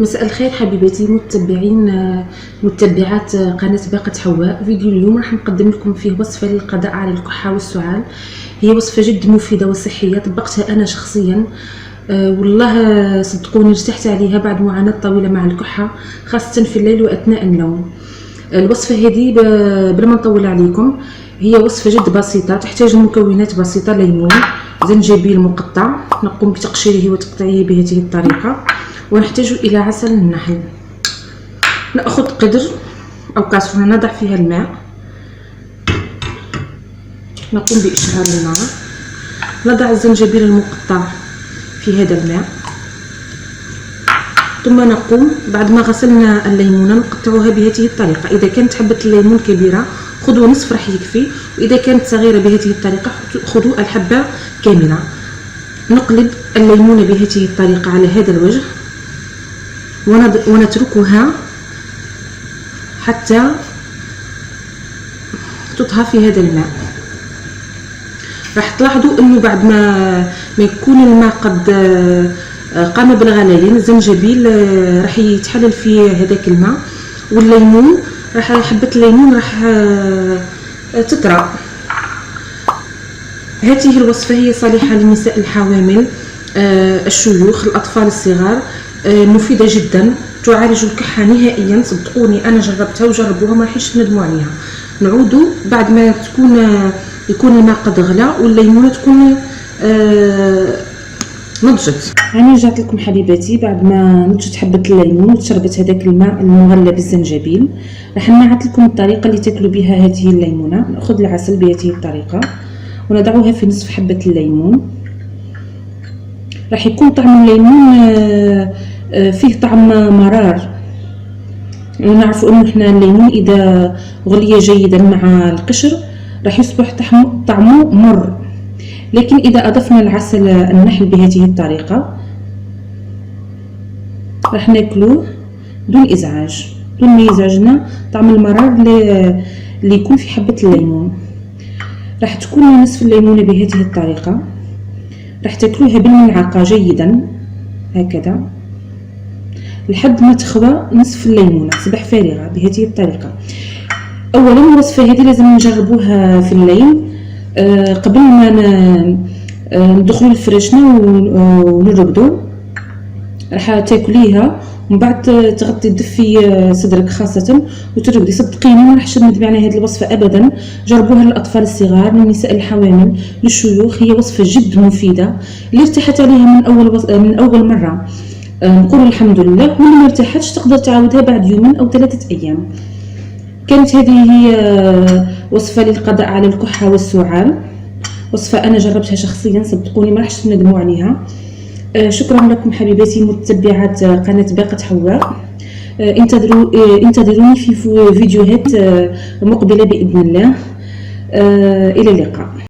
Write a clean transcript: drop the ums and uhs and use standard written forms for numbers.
مساء الخير حبيباتي متبعات قناة باقة حواء. فيديو اليوم راح نقدم لكم فيه وصفة للقضاء على الكحة والسعال. هي وصفة جد مفيدة وصحية، طبقتها أنا شخصيا والله صدقوني ارتحت عليها بعد معاناة طويلة مع الكحة، خاصة في الليل وأثناء النوم. الوصفة هذه بلا ما نطول عليكم هي وصفة جد بسيطة، تحتاج المكونات بسيطة: ليمون، زنجبيل مقطع، نقوم بتقشيره وتقطيعه بهذه الطريقة، ونحتاج إلى عسل النحل. نأخذ قدر أو كاسرونة نضع فيها الماء، نقوم بإشعال النار، نضع الزنجبيل المقطع في هذا الماء، ثم نقوم بعد ما غسلنا الليمونة نقطعها بهذه الطريقة. إذا كانت حبة الليمون كبيرة خذوا نصف راح يكفي، وإذا كانت صغيرة بهذه الطريقة خذوا الحبة كاملة. نقلب الليمونة بهذه الطريقة على هذا الوجه ونتركها حتى تطهى في هذا الماء. راح تلاحظوا انه بعد ما يكون الماء قد قام بالغليان، الزنجبيل راح يتحلل في هذاك الماء، والليمون حبة الليمون راح تطرى. هذه الوصفة هي صالحة للنساء الحوامل، الشيوخ، الأطفال الصغار، مفيدة جدا، تعالج الكحة نهائيا. صدقوني أنا جربتها وجربوها ما راحش تندموا عليها. نعودوا بعد ما يكون الماء قد غلى والليمونة تكون نضجت. أنا رجعت لكم حبيباتي بعد ما نضجت حبة الليمون وشربت هذاك الماء المغلى بالزنجبيل. راح نعاد لكم الطريقة اللي تاكلوا بها هذه الليمونة. نأخذ العسل بهذه الطريقة ونضعها في نصف حبة الليمون. راح يكون طعم الليمون فيه طعم مرار. نعرفوا انه احنا الليمون اذا غلي جيدا مع القشر راح يصبح طعمه مر، لكن اذا اضفنا العسل النحل بهذه الطريقة راح ناكلوه دون ازعاج، دون ما يزعجنا طعم المرار اللي يكون في حبة الليمون. راح تكون نصف الليمونة بهذه الطريقة، راح تاكلوها بالملعقة جيدا هكذا لحد ما تخوى نصف الليمونة، تصبح فارغة بهذه الطريقة. اولا الوصفة هذه لازم نجربوها في الليل قبل ما ندخلوا لفراشنا ونرقدوا. راح تاكليها ومن بعد تغطي تدفي صدرك خاصة وترقدي. صدقيني ما راحش تندمي على هذه الوصفة ابدا. جربوها للاطفال الصغار، للنساء الحوامل، للشيوخ. هي وصفة جد مفيدة، اللي ارتحت عليها من اول مرة نقول الحمد لله، واللي ما ارتاحتش تقدر تعاودها بعد يومين او 3 ايام. كانت هذه هي وصفة للقضاء على الكحة والسعال، وصفة انا جربتها شخصيا، صدقوني ما راحش تندموا عليها. شكرا لكم حبيباتي متبعات قناة باقة حواء. انتظروني في فيديوهات مقبلة بإذن الله. إلى اللقاء.